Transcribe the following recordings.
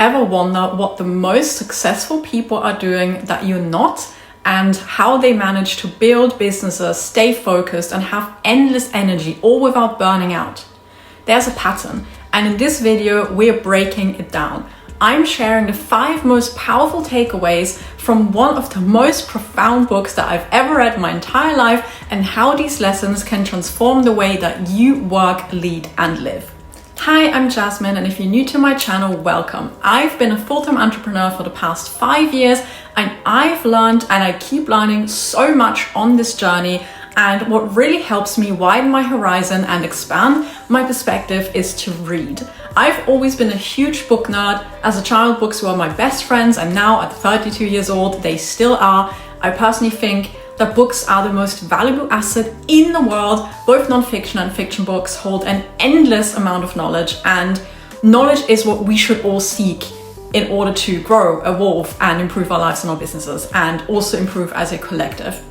ever wonder what the most successful people are doing that you're not, and how they manage to build businesses, stay focused, and have endless energy, all without burning out? There's a pattern, and in this video, we're breaking it down. I'm sharing the 5 most powerful takeaways from one of the most profound books that I've ever read in my entire life, and how these lessons can transform the way that you work, lead, and live. Hi, I'm Jasmine, and if you're new to my channel, welcome. I've been a full-time entrepreneur for the past 5 years, and I've learned and I keep learning so much on this journey. And what really helps me widen my horizon and expand my perspective is to read. I've always been a huge book nerd. As a child, books were my best friends, and now at 32 years old, they still are. I personally think that books are the most valuable asset in the world. Both non-fiction and fiction books hold an endless amount of knowledge, and knowledge is what we should all seek in order to grow, evolve, and improve our lives and our businesses, and also improve as a collective.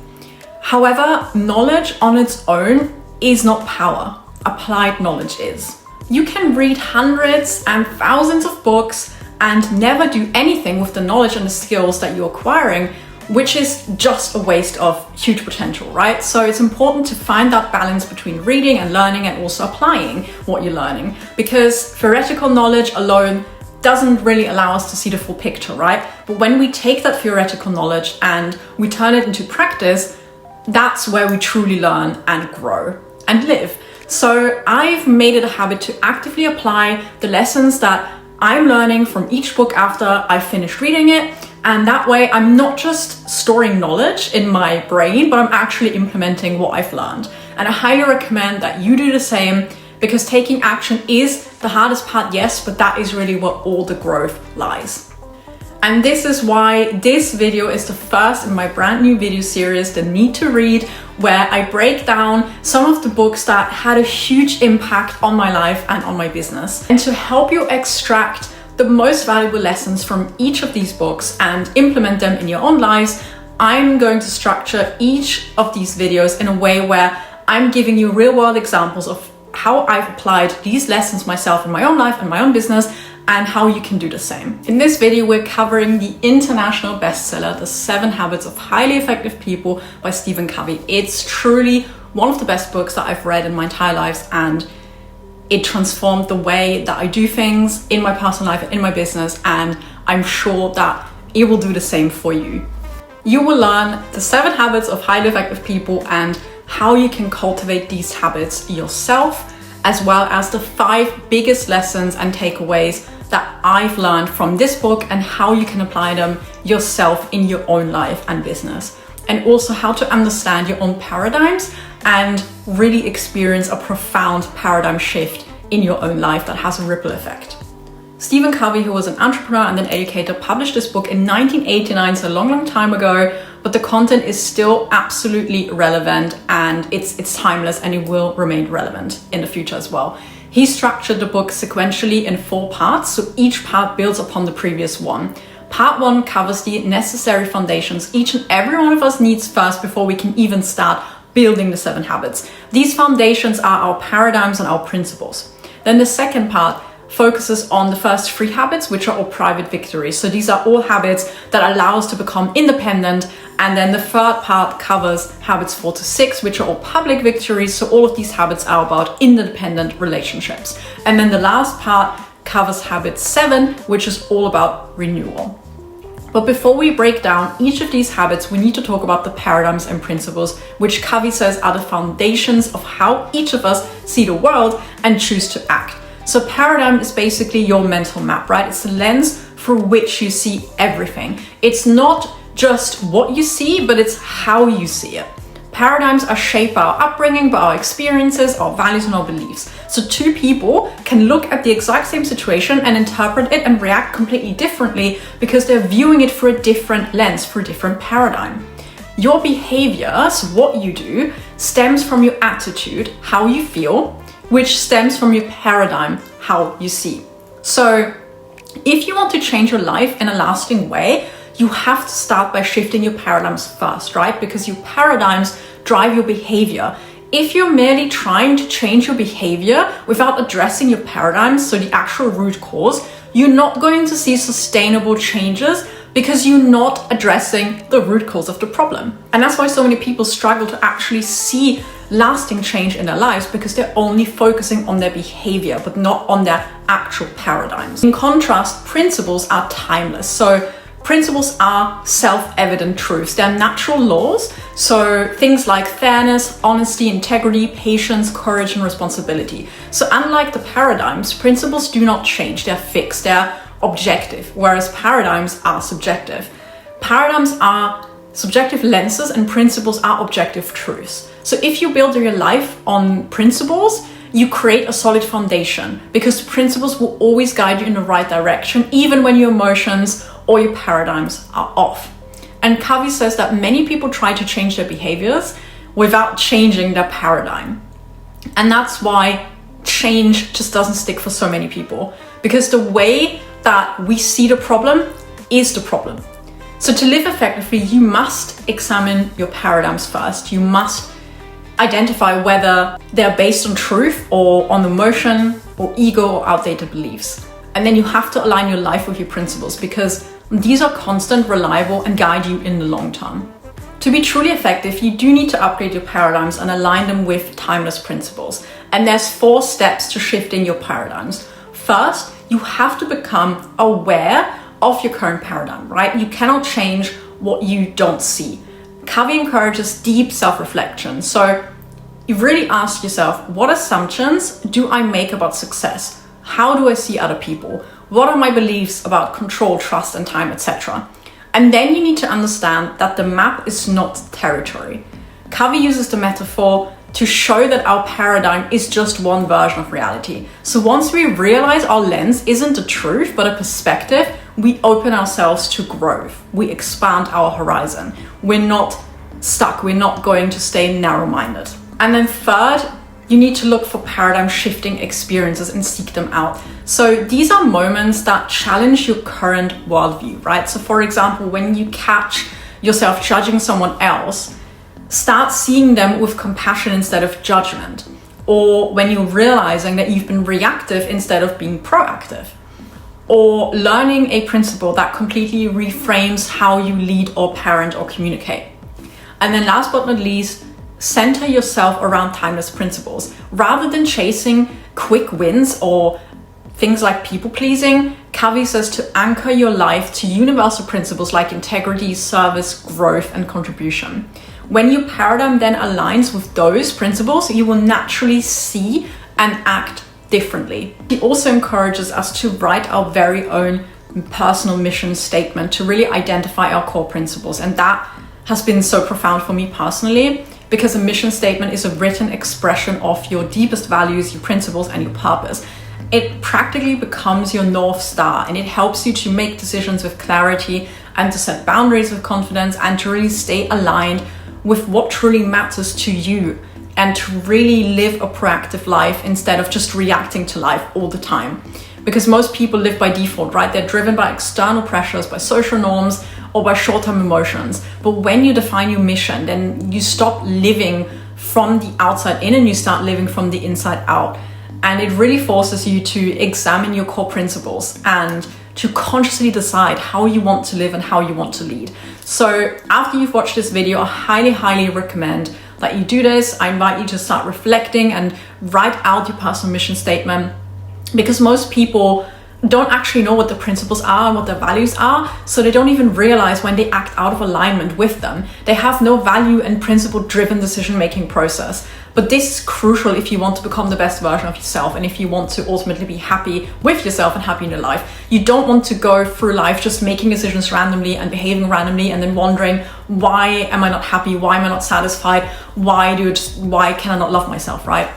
However, knowledge on its own is not power. Applied knowledge is. You can read hundreds and thousands of books and never do anything with the knowledge and the skills that you're acquiring, which is just a waste of huge potential, right? So it's important to find that balance between reading and learning, and also applying what you're learning, because theoretical knowledge alone doesn't really allow us to see the full picture, right? But when we take that theoretical knowledge and we turn it into practice, that's where we truly learn and grow and live. So I've made it a habit to actively apply the lessons that I'm learning from each book after I finish reading it. And that way I'm not just storing knowledge in my brain, but I'm actually implementing what I've learned. And I highly recommend that you do the same, because taking action is the hardest part, yes, but that is really where all the growth lies. And this is why this video is the first in my brand new video series, The Need to Read, where I break down some of the books that had a huge impact on my life and on my business. And to help you extract the most valuable lessons from each of these books and implement them in your own lives, I'm going to structure each of these videos in a way where I'm giving you real-world examples of how I've applied these lessons myself in my own life and my own business, and how you can do the same. In this video, we're covering the international bestseller, The 7 Habits of Highly Effective People by Stephen Covey. It's truly one of the best books that I've read in my entire life, and it transformed the way that I do things in my personal life and in my business, and I'm sure that it will do the same for you. You will learn the 7 habits of highly effective people and how you can cultivate these habits yourself, as well as the 5 biggest lessons and takeaways that I've learned from this book, and how you can apply them yourself in your own life and business. And also how to understand your own paradigms and really experience a profound paradigm shift in your own life that has a ripple effect. Stephen Covey, who was an entrepreneur and an educator, published this book in 1989, so a long time ago, but the content is still absolutely relevant, and it's timeless, and it will remain relevant in the future as well. He structured the book sequentially in 4 parts, so each part builds upon the previous one. Part 1 covers the necessary foundations each and every one of us needs first before we can even start building the 7 habits. These foundations are our paradigms and our principles. Then the second part focuses on the first 3 habits, which are all private victories. So these are all habits that allow us to become independent. And then the third part covers habits 4 to 6, which are all public victories. So all of these habits are about interdependent relationships. And then the last part covers habit 7, which is all about renewal. But before we break down each of these habits, we need to talk about the paradigms and principles, which Covey says are the foundations of how each of us see the world and choose to act. So paradigm is basically your mental map, right? It's the lens through which you see everything. It's not just what you see, but it's how you see it. Paradigms are shaped by our upbringing, by our experiences, our values, and our beliefs. So 2 people can look at the exact same situation and interpret it and react completely differently, because they're viewing it through a different lens, through a different paradigm. Your behaviors, what you do, stems from your attitude, how you feel, which stems from your paradigm, how you see. So if you want to change your life in a lasting way, you have to start by shifting your paradigms first, right? Because your paradigms drive your behavior. If you're merely trying to change your behavior without addressing your paradigms, so the actual root cause, you're not going to see sustainable changes because you're not addressing the root cause of the problem. And that's why so many people struggle to actually see lasting change in their lives, because they're only focusing on their behavior, but not on their actual paradigms. In contrast, principles are timeless. So principles are self-evident truths. They're natural laws. So things like fairness, honesty, integrity, patience, courage, and responsibility. So unlike the paradigms, principles do not change. They're fixed. They're objective, whereas paradigms are subjective. Paradigms are subjective lenses and principles are objective truths. So if you build your life on principles, you create a solid foundation, because principles will always guide you in the right direction, even when your emotions or your paradigms are off. And Covey says that many people try to change their behaviors without changing their paradigm. And that's why change just doesn't stick for so many people, because the way that we see the problem is the problem. So to live effectively, you must examine your paradigms first. You must identify whether they're based on truth or on emotion or ego or outdated beliefs. And then you have to align your life with your principles, because these are constant, reliable, and guide you in the long term. To be truly effective, you do need to upgrade your paradigms and align them with timeless principles. And there's 4 steps to shifting your paradigms. First, you have to become aware of your current paradigm, right? You cannot change what you don't see. Covey encourages deep self-reflection. So you really ask yourself, what assumptions do I make about success? How do I see other people? What are my beliefs about control, trust, and time, etc.? And then you need to understand that the map is not territory. Covey uses the metaphor to show that our paradigm is just one version of reality. So once we realize our lens isn't the truth, but a perspective, we open ourselves to growth. We expand our horizon. We're not stuck. We're not going to stay narrow-minded. And then third, you need to look for paradigm shifting experiences and seek them out. So these are moments that challenge your current worldview, right? So for example, when you catch yourself judging someone else, start seeing them with compassion instead of judgment. Or when you're realizing that you've been reactive instead of being proactive. Or learning a principle that completely reframes how you lead or parent or communicate. And then last but not least, center yourself around timeless principles. Rather than chasing quick wins or things like people pleasing, Covey says to anchor your life to universal principles like integrity, service, growth, and contribution. When your paradigm then aligns with those principles, you will naturally see and act differently. He also encourages us to write our very own personal mission statement to really identify our core principles. And that has been so profound for me personally, because a mission statement is a written expression of your deepest values, your principles, and your purpose. It practically becomes your North Star, and it helps you to make decisions with clarity and to set boundaries with confidence and to really stay aligned with what truly matters to you, and to really live a proactive life instead of just reacting to life all the time. Because most people live by default, right? They're driven by external pressures, by social norms, or by short-term emotions. But when you define your mission, then you stop living from the outside in and you start living from the inside out. And it really forces you to examine your core principles and to consciously decide how you want to live and how you want to lead. So after you've watched this video, I highly recommend that you do this. I invite you to start reflecting and write out your personal mission statement, because most people don't actually know what the principles are and what their values are, so they don't even realize when they act out of alignment with them. They have no value and principle-driven decision-making process. But this is crucial if you want to become the best version of yourself and if you want to ultimately be happy with yourself and happy in your life. You don't want to go through life just making decisions randomly and behaving randomly and then wondering, why am I not happy? Why am I not satisfied? Why can I not love myself, right?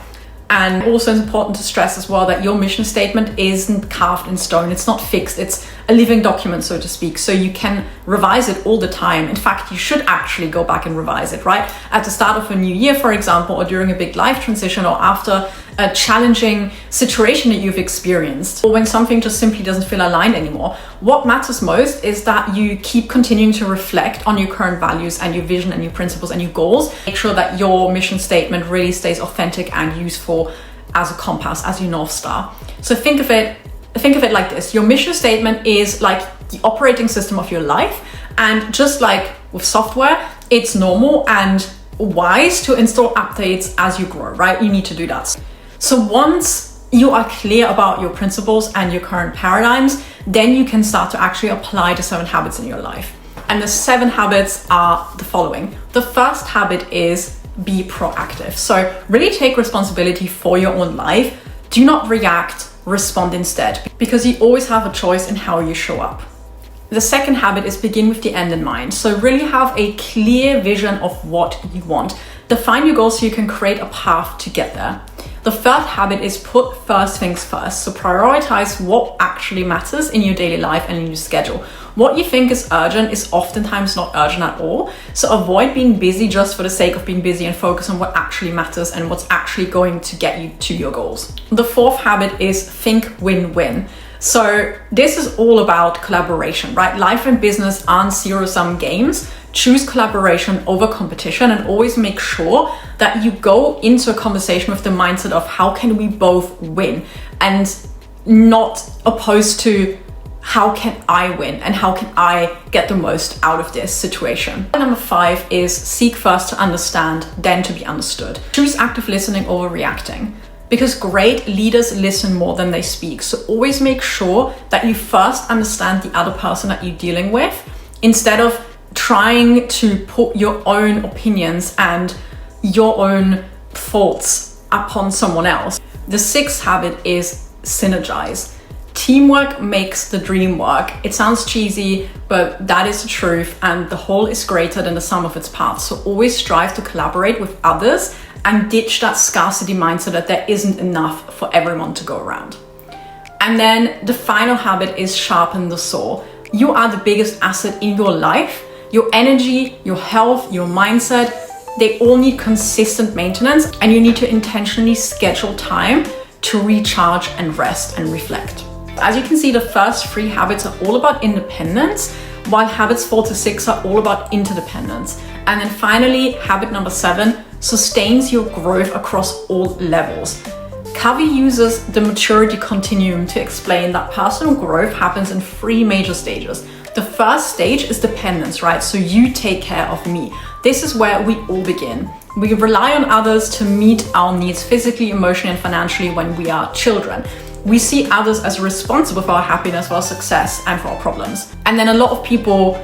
And also it's important to stress as well that your mission statement isn't carved in stone. It's not fixed. It's a living document, so to speak. So you can revise it all the time. In fact, you should actually go back and revise it, right? At the start of a new year, for example, or during a big life transition, or after a challenging situation that you've experienced, or when something just simply doesn't feel aligned anymore. What matters most is that you keep continuing to reflect on your current values and your vision and your principles and your goals. Make sure that your mission statement really stays authentic and useful as a compass, as your North Star. So think of it think of it like this. Your mission statement is like the operating system of your life. And just like with software, it's normal and wise to install updates as you grow, right? You need to do that. So once you are clear about your principles and your current paradigms, then you can start to actually apply the 7 habits in your life. And the 7 habits are the following. The first habit is be proactive. So really take responsibility for your own life. Do not react, respond instead, because you always have a choice in how you show up. The second habit is begin with the end in mind. So really have a clear vision of what you want. Define your goals so you can create a path to get there. The third habit is put first things first. So prioritize what actually matters in your daily life and in your schedule. What you think is urgent is oftentimes not urgent at all. So avoid being busy just for the sake of being busy and focus on what actually matters and what's actually going to get you to your goals. The fourth habit is think win-win. So this is all about collaboration, right? Life and business aren't zero-sum games. Choose collaboration over competition and always make sure that you go into a conversation with the mindset of how can we both win, and not opposed to how can I win and how can I get the most out of this situation. Number 5 is seek first to understand, then to be understood. Choose active listening over reacting, because great leaders listen more than they speak. So always make sure that you first understand the other person that you're dealing with, instead of trying to put your own opinions and your own thoughts upon someone else. The 6th habit is synergize. Teamwork makes the dream work. It sounds cheesy, but that is the truth, and the whole is greater than the sum of its parts. So always strive to collaborate with others and ditch that scarcity mindset that there isn't enough for everyone to go around. And then the final habit is sharpen the saw. You are the biggest asset in your life. Your energy, your health, your mindset, they all need consistent maintenance, and you need to intentionally schedule time to recharge and rest and reflect. As you can see, the first 3 habits are all about independence, while habits 4 to 6 are all about interdependence. And then finally, habit number 7 sustains your growth across all levels. Covey uses the Maturity Continuum to explain that personal growth happens in 3 major stages. The first stage is dependence, right? So you take care of me. This is where we all begin. We rely on others to meet our needs physically, emotionally, and financially when we are children. We see others as responsible for our happiness, for our success, and for our problems. And then a lot of people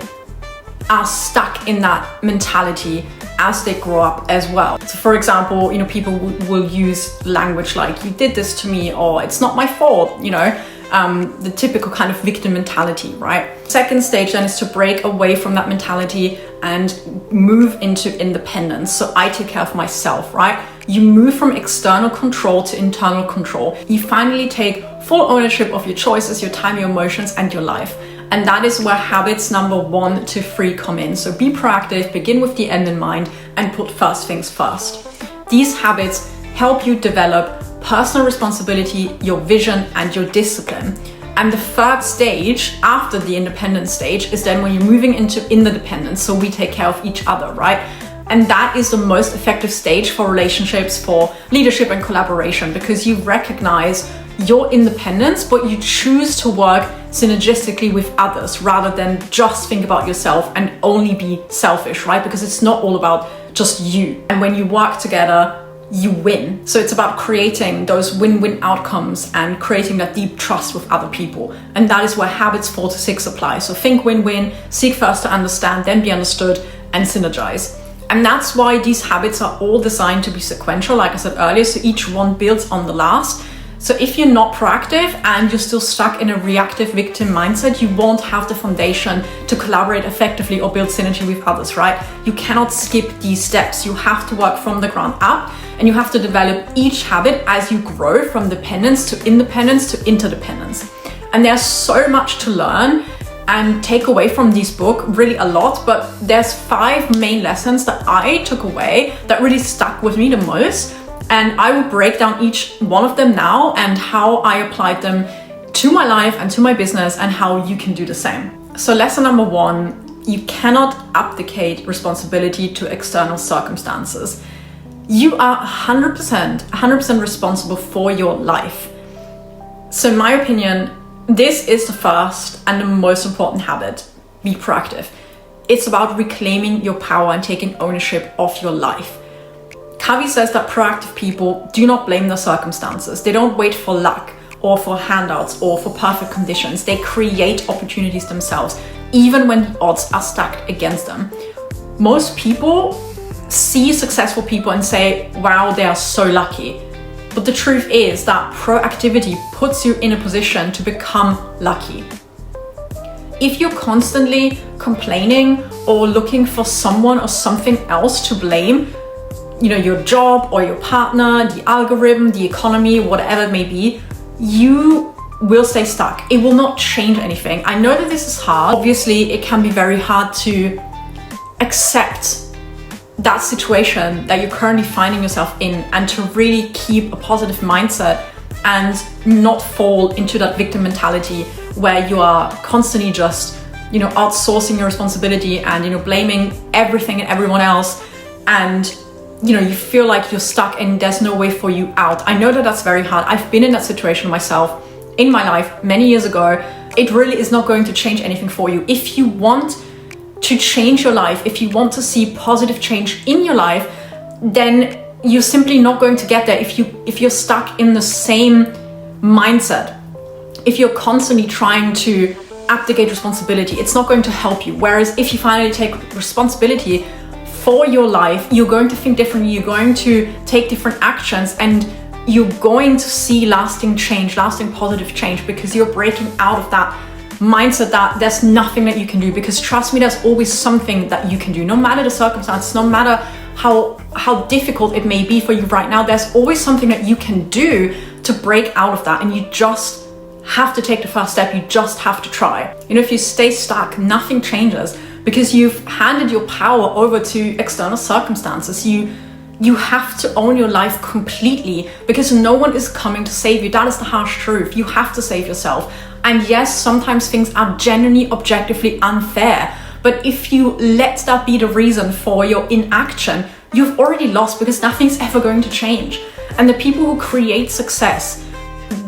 are stuck in that mentality as they grow up as well. So for example, people will use language like, you did this to me, or it's not my fault, the typical kind of victim mentality, right? Second stage then is to break away from that mentality and move into independence. So I take care of myself, right? You move from external control to internal control. You finally take full ownership of your choices, your time, your emotions, and your life. And that is where habits number 1 to 3 come in. So be proactive, begin with the end in mind, and put first things first. These habits help you develop personal responsibility, your vision, and your discipline. And the third stage after the independence stage is then when you're moving into interdependence. So we take care of each other, right? And that is the most effective stage for relationships, for leadership and collaboration, because you recognize your independence, but you choose to work synergistically with others rather than just think about yourself and only be selfish, right? Because it's not all about just you. And when you work together, you win. So it's about creating those win-win outcomes and creating that deep trust with other people. And that is where habits 4 to 6 apply. So think win-win, seek first to understand, then be understood, and synergize. And that's why these habits are all designed to be sequential, like I said earlier, so each one builds on the last. So if you're not proactive and you're still stuck in a reactive victim mindset, you won't have the foundation to collaborate effectively or build synergy with others, right? You cannot skip these steps. You have to work from the ground up, and you have to develop each habit as you grow from dependence to independence to interdependence. And there's so much to learn and take away from this book, really a lot, but there's 5 main lessons that I took away that really stuck with me the most. And I will break down each one of them now and how I applied them to my life and to my business and how you can do the same. So lesson number 1, you cannot abdicate responsibility to external circumstances. You are 100% responsible for your life. So in my opinion, This is the first and the most important habit. Be proactive. It's about reclaiming your power and taking ownership of your life. Kavi says that proactive people do not blame their circumstances. They don't wait for luck or for handouts or for perfect conditions. They create opportunities themselves, even when the odds are stacked against them. Most people see successful people and say, wow, they are so lucky. But the truth is that proactivity puts you in a position to become lucky. If you're constantly complaining or looking for someone or something else to blame, your job or your partner, the algorithm, the economy, whatever it may be, you will stay stuck. It will not change anything. I know that this is hard. Obviously, it can be very hard to accept that situation that you're currently finding yourself in and to really keep a positive mindset and not fall into that victim mentality where you are constantly just, outsourcing your responsibility and, blaming everything and everyone else, and you feel like you're stuck and there's no way for you out. I know that that's very hard. I've been in that situation myself in my life many years ago. It really is not going to change anything for you. If you want to change your life, if you want to see positive change in your life, then you're simply not going to get there if you're stuck in the same mindset. If you're constantly trying to abdicate responsibility, it's not going to help you. Whereas if you finally take responsibility for your life, you're going to think differently, you're going to take different actions, and you're going to see lasting change, lasting positive change, because you're breaking out of that mindset that there's nothing that you can do. Because trust me, there's always something that you can do, no matter the circumstances, no matter how difficult it may be for you right now. There's always something that you can do to break out of that, and you just have to take the first step. You just have to try. If you stay stuck, nothing changes, because you've handed your power over to external circumstances. You have to own your life completely, because no one is coming to save you. That is the harsh truth. You have to save yourself. And yes, sometimes things are genuinely, objectively unfair. But if you let that be the reason for your inaction, you've already lost, because nothing's ever going to change. And the people who create success,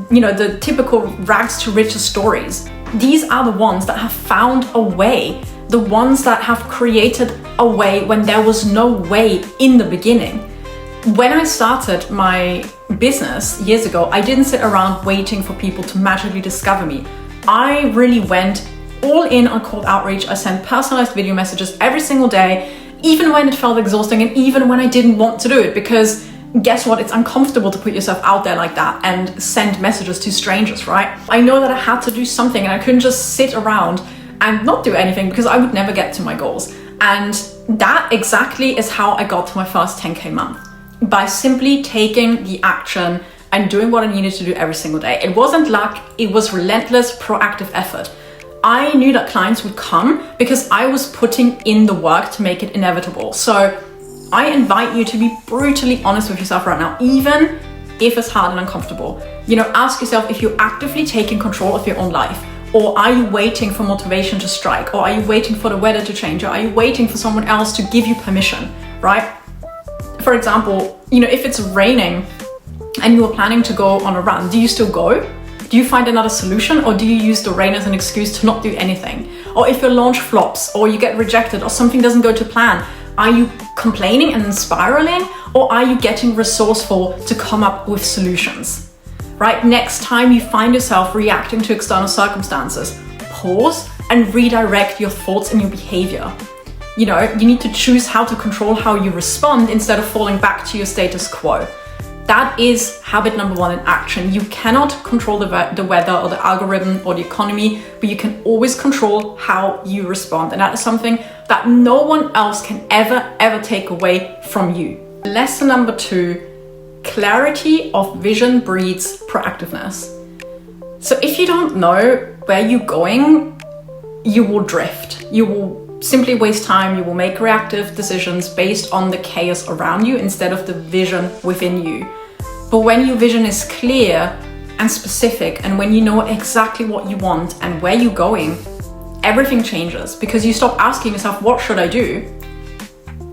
the typical rags to riches stories, these are the ones that have found a way, the ones that have created a way when there was no way in the beginning. When I started my business years ago, I didn't sit around waiting for people to magically discover me. I really went all in on cold outreach. I sent personalized video messages every single day, even when it felt exhausting and even when I didn't want to do it, because guess what? It's uncomfortable to put yourself out there like that and send messages to strangers, right? I know that I had to do something, and I couldn't just sit around and not do anything, because I would never get to my goals. And that exactly is how I got to my first 10K month, by simply taking the action and doing what I needed to do every single day. It wasn't luck, it was relentless, proactive effort. I knew that clients would come because I was putting in the work to make it inevitable. So I invite you to be brutally honest with yourself right now, even if it's hard and uncomfortable. Ask yourself if you're actively taking control of your own life, or are you waiting for motivation to strike, or are you waiting for the weather to change, or are you waiting for someone else to give you permission, right? For example, if it's raining and you are planning to go on a run, do you still go? Do you find another solution, or do you use the rain as an excuse to not do anything? Or if your launch flops, or you get rejected, or something doesn't go to plan, are you complaining and spiraling, or are you getting resourceful to come up with solutions? Right? Next time you find yourself reacting to external circumstances, pause and redirect your thoughts and your behavior. You need to choose how to control how you respond instead of falling back to your status quo. That is habit number 1 in action. You cannot control the weather or the algorithm or the economy, but you can always control how you respond. And that is something that no one else can ever take away from you. Lesson number 2, clarity of vision breeds proactiveness. So if you don't know where you're going, you will drift. You will simply waste time. You will make reactive decisions based on the chaos around you instead of the vision within you. But when your vision is clear and specific, and when you know exactly what you want and where you're going, everything changes, because you stop asking yourself, what should I do?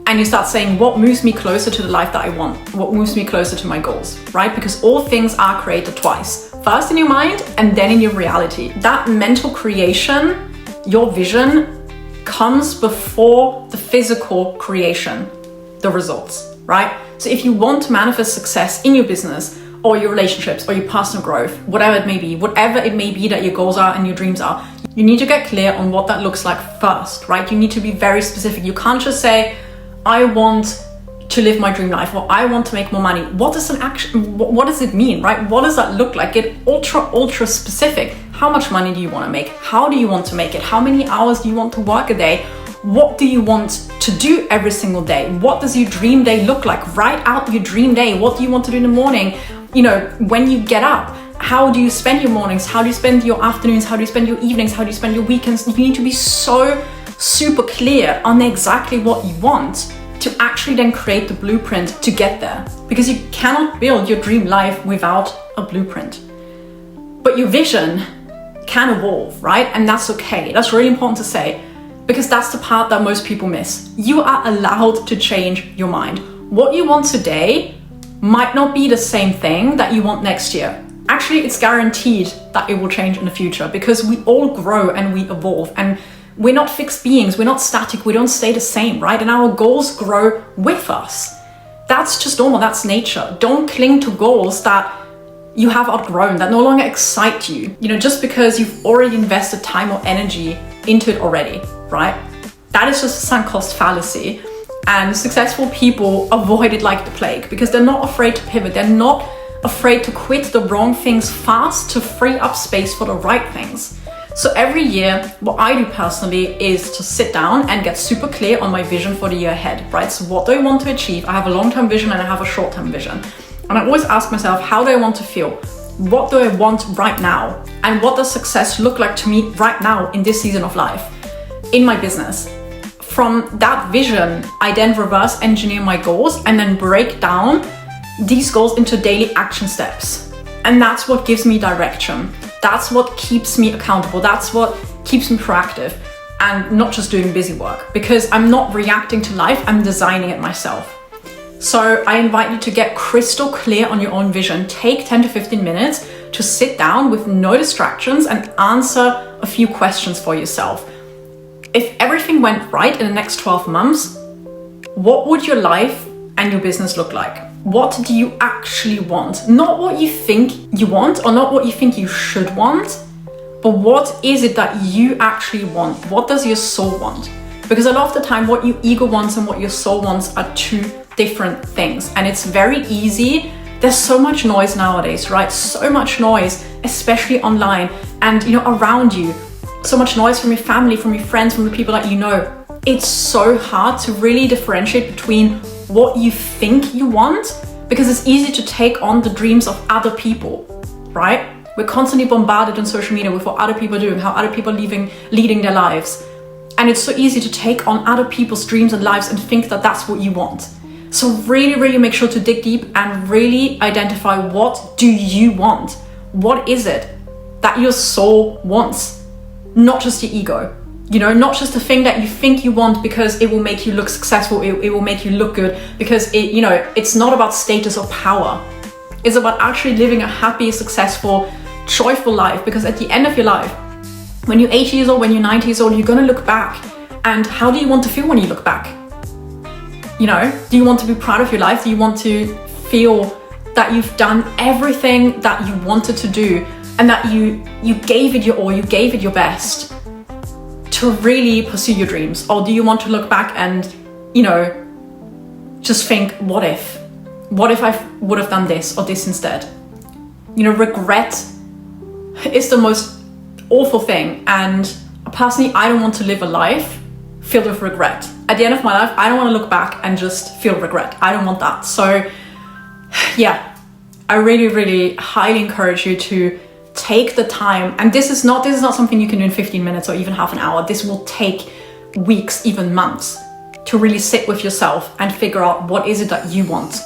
And you start saying, what moves me closer to the life that I want? What moves me closer to my goals, right? Because all things are created twice, first in your mind and then in your reality. That mental creation, your vision, comes before the physical creation, the results, right? So if you want to manifest success in your business or your relationships or your personal growth, whatever it may be that your goals are and your dreams are, you need to get clear on what that looks like first, right? You need to be very specific. You can't just say, I want to live my dream life, or I want to make more money. What does what does it mean, right? What does that look like? Get ultra specific. How much money do you want to make? How do you want to make it? How many hours do you want to work a day? What do you want to do every single day? What does your dream day look like? Write out your dream day. What do you want to do in the morning? You know, when you get up, how do you spend your mornings? How do you spend your afternoons? How do you spend your evenings? How do you spend your weekends? You need to be so super clear on exactly what you want to actually then create the blueprint to get there. Because you cannot build your dream life without a blueprint. But your vision can evolve, right? And that's okay. That's really important to say, because that's the part that most people miss. You are allowed to change your mind. What you want today might not be the same thing that you want next year. Actually, it's guaranteed that it will change in the future, because we all grow and we evolve, and we're not fixed beings, we're not static, we don't stay the same, right? And our goals grow with us. That's just normal, that's nature. Don't cling to goals that you have outgrown, that no longer excite you. You know, just because you've already invested time or energy into it already, right? That is just a sunk cost fallacy. And successful people avoid it like the plague, because they're not afraid to pivot. They're not afraid to quit the wrong things fast to free up space for the right things. So every year, what I do personally is to sit down and get super clear on my vision for the year ahead, right? So what do I want to achieve? I have a long-term vision and I have a short-term vision. And I always ask myself, how do I want to feel? What do I want right now? And what does success look like to me right now in this season of life, in my business? From that vision, I then reverse engineer my goals and then break down these goals into daily action steps. And that's what gives me direction. That's what keeps me accountable. That's what keeps me proactive and not just doing busy work, because I'm not reacting to life, I'm designing it myself. So I invite you to get crystal clear on your own vision. Take 10 to 15 minutes to sit down with no distractions and answer a few questions for yourself. If everything went right in the next 12 months, what would your life and your business look like? What do you actually want? Not what you think you want or not what you think you should want, but what is it that you actually want? What does your soul want? Because a lot of the time, what your ego wants and what your soul wants are two different things. And it's very easy. There's so much noise nowadays, right? So much noise, especially online and, you know, around you. So much noise from your family, from your friends, from the people that you know. It's so hard to really differentiate between what you think you want, because it's easy to take on the dreams of other people, right? We're constantly bombarded on social media with what other people are doing, how other people are leading their lives. And it's so easy to take on other people's dreams and lives and think that that's what you want. So really make sure to dig deep and really identify, what do you want? What is it that your soul wants? Not just your ego. You know, not just the thing that you think you want because it will make you look successful, it will make you look good, because it, you know, it's not about status or power. It's about actually living a happy, successful, joyful life. Because at the end of your life, when you're 80 years old, when you're 90 years old, you're gonna look back. And how do you want to feel when you look back? You know, do you want to be proud of your life? Do you want to feel that you've done everything that you wanted to do and that you gave it your all, you gave it your best to really pursue your dreams? Or do you want to look back and, you know, just think, what if I would have done this or this instead? You know, regret is the most awful thing. And personally, I don't want to live a life filled with regret. At the end of my life, I don't want to look back and just feel regret. I don't want that. So yeah, I really highly encourage you to take the time. And this is not something you can do in 15 minutes or even half an hour. This will take weeks, even months, to really sit with yourself and figure out what is it that you want.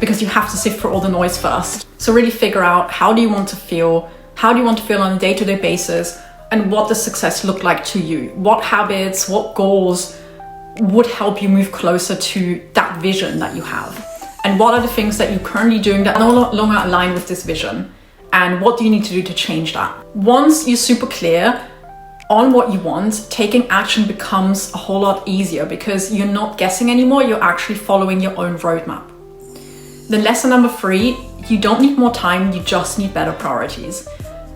Because you have to sift through all the noise first. So really figure out, how do you want to feel? How do you want to feel on a day-to-day basis? And what does success look like to you? What habits, what goals would help you move closer to that vision that you have? And what are the things that you're currently doing that are no longer aligned with this vision? and what do you need to do to change that. Once you're super clear on what you want, taking action becomes a whole lot easier because you're not guessing anymore, you're actually following your own roadmap. Then lesson number 3, you don't need more time, you just need better priorities.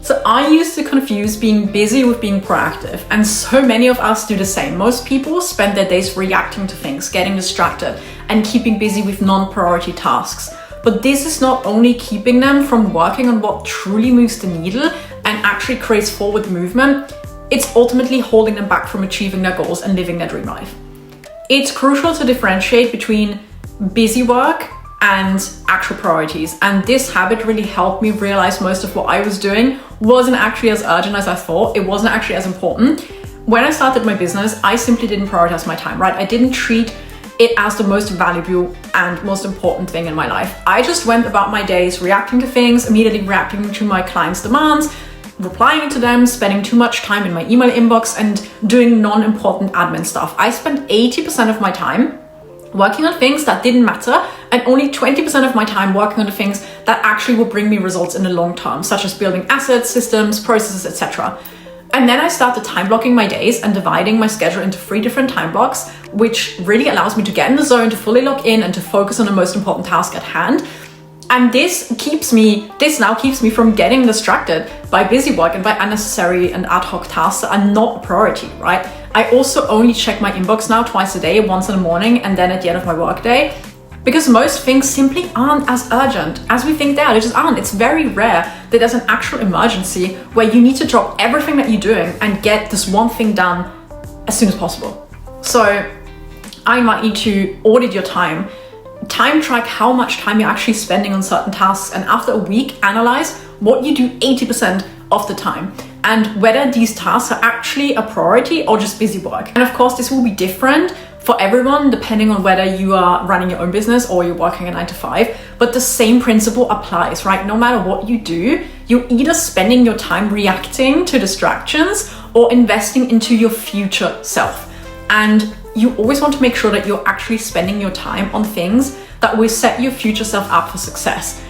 So I used to confuse being busy with being proactive, and so many of us do the same. Most people spend their days reacting to things, getting distracted, and keeping busy with non-priority tasks. But this is not only keeping them from working on what truly moves the needle and actually creates forward movement, it's ultimately holding them back from achieving their goals and living their dream life. It's crucial to differentiate between busy work and actual priorities. And this habit really helped me realize most of what I was doing wasn't actually as urgent as I thought. It wasn't actually as important. When I started my business, I simply didn't prioritize my time, right? I didn't treat it as the most valuable and most important thing in my life. I just went about my days reacting to things, immediately reacting to my clients' demands, replying to them, spending too much time in my email inbox, and doing non-important admin stuff. I spent 80% of my time working on things that didn't matter, and only 20% of my time working on the things that actually will bring me results in the long term, such as building assets, systems, processes, etc. And then I started time blocking my days and dividing my schedule into 3 different time blocks, which really allows me to get in the zone, to fully lock in, and to focus on the most important task at hand. And this now keeps me from getting distracted by busy work and by unnecessary and ad hoc tasks that are not a priority, right? I also only check my inbox now twice a day, once in the morning and then at the end of my workday, because most things simply aren't as urgent as we think they are. They just aren't. It's very rare that there's an actual emergency where you need to drop everything that you're doing and get this one thing done as soon as possible. So I invite you to audit your time track how much time you're actually spending on certain tasks, and after a week, analyze what you do 80% of the time and whether these tasks are actually a priority or just busy work. And of course, this will be different for everyone depending on whether you are running your own business or you're working a 9 to 5, but the same principle applies, right? No matter what you do, you're either spending your time reacting to distractions or investing into your future self. And you always want to make sure that you're actually spending your time on things that will set your future self up for success,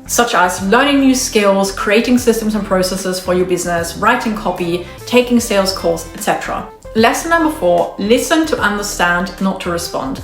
such as learning new skills, creating systems and processes for your business, writing copy, taking sales calls, etc. Lesson number 4, listen to understand, not to respond.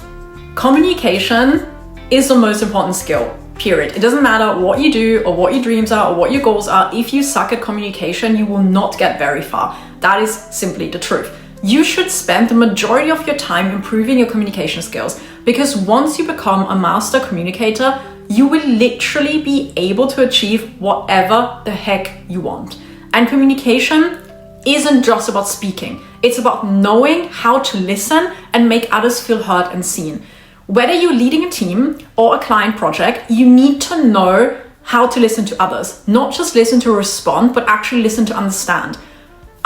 Communication is the most important skill, period. It doesn't matter what you do or what your dreams are or what your goals are. If you suck at communication, you will not get very far. That is simply the truth. You should spend the majority of your time improving your communication skills, because once you become a master communicator, you will literally be able to achieve whatever the heck you want. And communication isn't just about speaking. It's about knowing how to listen and make others feel heard and seen. Whether you're leading a team or a client project, you need to know how to listen to others, not just listen to respond, but actually listen to understand.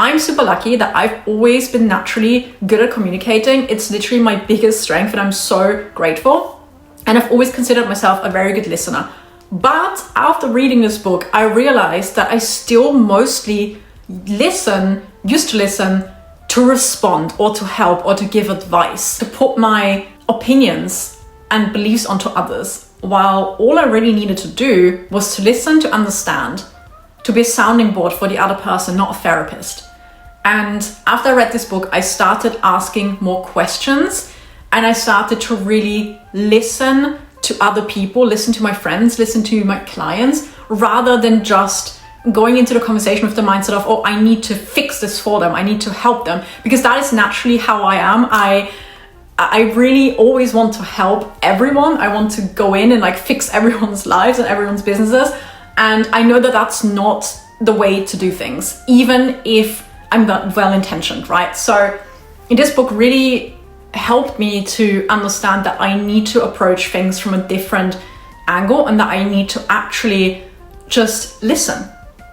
I'm super lucky that I've always been naturally good at communicating. It's literally my biggest strength and I'm so grateful. And I've always considered myself a very good listener. But after reading this book, I realized that I still mostly used to listen to respond or to help or to give advice, to put my opinions and beliefs onto others, while all I really needed to do was to listen, to understand, to be a sounding board for the other person, not a therapist. And after I read this book, I started asking more questions and I started to really listen to other people, listen to my friends, listen to my clients, rather than just going into the conversation with the mindset of, oh, I need to fix this for them, I need to help them, because that is naturally how I am. I really always want to help everyone. I want to go in and fix everyone's lives and everyone's businesses. And I know that that's not the way to do things, even if I'm not well-intentioned, right? So this book really helped me to understand that I need to approach things from a different angle and that I need to actually just listen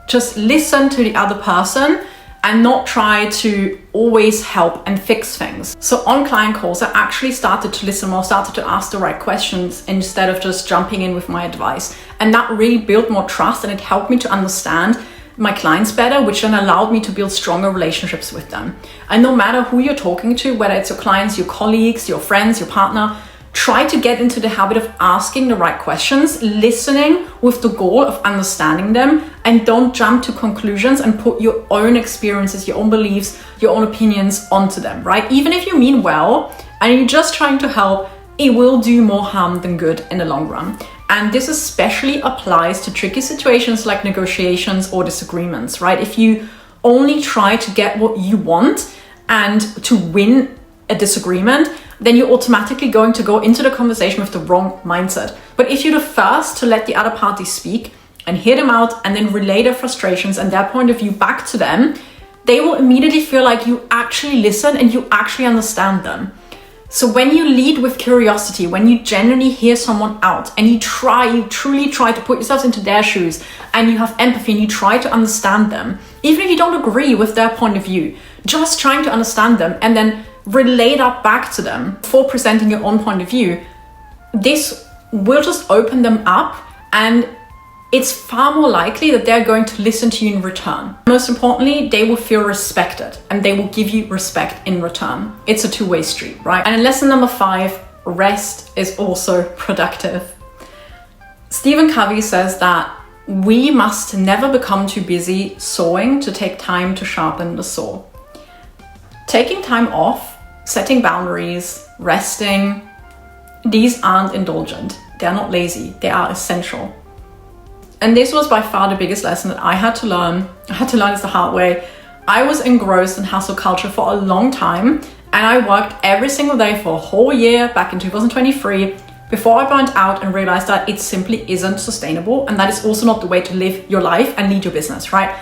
to the other person and not try to always help and fix things. So on client calls, I actually started to listen more, started to ask the right questions instead of just jumping in with my advice. And that really built more trust and it helped me to understand my clients better, which then allowed me to build stronger relationships with them. And no matter who you're talking to, whether it's your clients, your colleagues, your friends, your partner, Try to get into the habit of asking the right questions, listening with the goal of understanding them, and don't jump to conclusions and put your own experiences, your own beliefs, your own opinions onto them, right? Even if you mean well and you're just trying to help, it will do more harm than good in the long run. And this especially applies to tricky situations like negotiations or disagreements, right? If you only try to get what you want and to win a disagreement, then you're automatically going to go into the conversation with the wrong mindset. But if you're the first to let the other party speak and hear them out and then relay their frustrations and their point of view back to them, they will immediately feel like you actually listen and you actually understand them. So when you lead with curiosity, when you genuinely hear someone out and you truly try to put yourself into their shoes and you have empathy and you try to understand them, even if you don't agree with their point of view, just trying to understand them and then relay that back to them for presenting your own point of view, this will just open them up, and it's far more likely that they're going to listen to you in return. Most importantly, they will feel respected and they will give you respect in return. It's a two-way street, right? And in lesson number 5, rest is also productive. Stephen Covey says that we must never become too busy sawing to take time to sharpen the saw. Taking time off, setting boundaries, resting, these aren't indulgent. They're not lazy. They are essential. And this was by far the biggest lesson that I had to learn. I had to learn this the hard way. I was engrossed in hustle culture for a long time, and I worked every single day for a whole year back in 2023 before I burnt out and realized that it simply isn't sustainable, and that is also not the way to live your life and lead your business, right?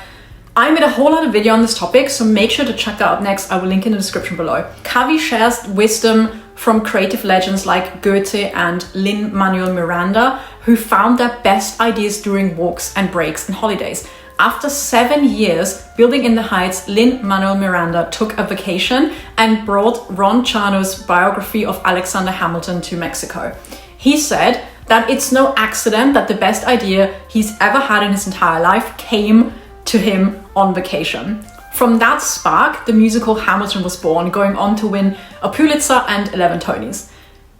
I made a whole other video on this topic, so make sure to check that out next. I will link in the description below. Covey shares wisdom from creative legends like Goethe and Lin-Manuel Miranda, who found their best ideas during walks and breaks and holidays. After 7 years building in the Heights, Lin-Manuel Miranda took a vacation and brought Ron Cherno's biography of Alexander Hamilton to Mexico. He said that it's no accident that the best idea he's ever had in his entire life came to him on vacation. From that spark, the musical Hamilton was born, going on to win a Pulitzer and 11 Tonys.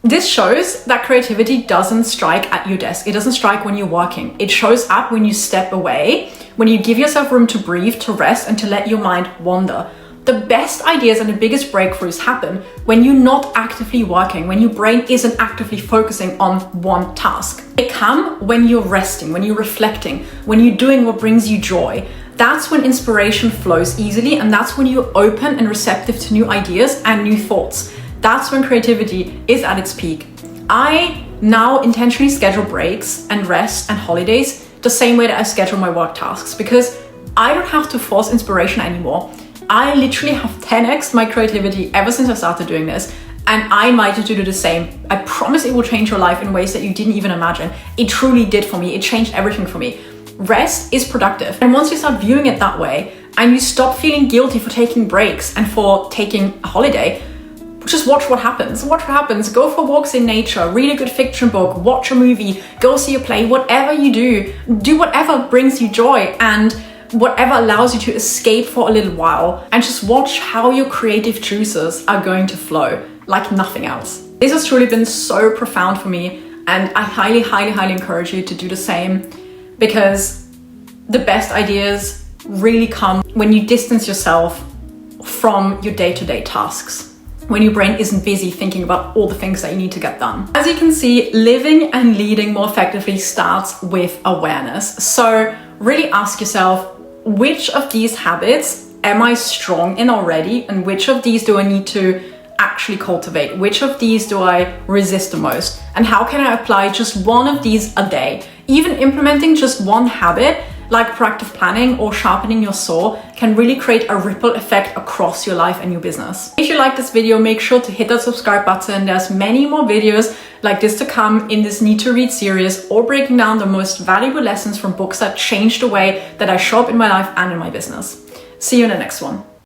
This shows that creativity doesn't strike at your desk. It doesn't strike when you're working. It shows up when you step away, when you give yourself room to breathe, to rest, and to let your mind wander. The best ideas and the biggest breakthroughs happen when you're not actively working, when your brain isn't actively focusing on one task. They come when you're resting, when you're reflecting, when you're doing what brings you joy. That's when inspiration flows easily, and that's when you're open and receptive to new ideas and new thoughts. That's when creativity is at its peak. I now intentionally schedule breaks and rest and holidays the same way that I schedule my work tasks, because I don't have to force inspiration anymore. I literally have 10x my creativity ever since I started doing this, and I invite you to do the same. I promise it will change your life in ways that you didn't even imagine. It truly did for me. It changed everything for me. Rest is productive. And once you start viewing it that way and you stop feeling guilty for taking breaks and for taking a holiday, just watch what happens. Watch what happens. Go for walks in nature, read a good fiction book, watch a movie, go see a play, whatever you do whatever brings you joy and whatever allows you to escape for a little while, and just watch how your creative juices are going to flow like nothing else. This has truly been so profound for me, and I highly encourage you to do the same, because the best ideas really come when you distance yourself from your day-to-day tasks, when your brain isn't busy thinking about all the things that you need to get done. As you can see, living and leading more effectively starts with awareness. So really ask yourself, which of these habits am I strong in already, and which of these do I need to actually cultivate? Which of these do I resist the most? And how can I apply just one of these a day? Even implementing just one habit, like proactive planning or sharpening your saw, can really create a ripple effect across your life and your business. If you like this video, make sure to hit that subscribe button. There's many more videos like this to come in this Need to Read series, or breaking down the most valuable lessons from books that changed the way that I show up in my life and in my business. See you in the next one.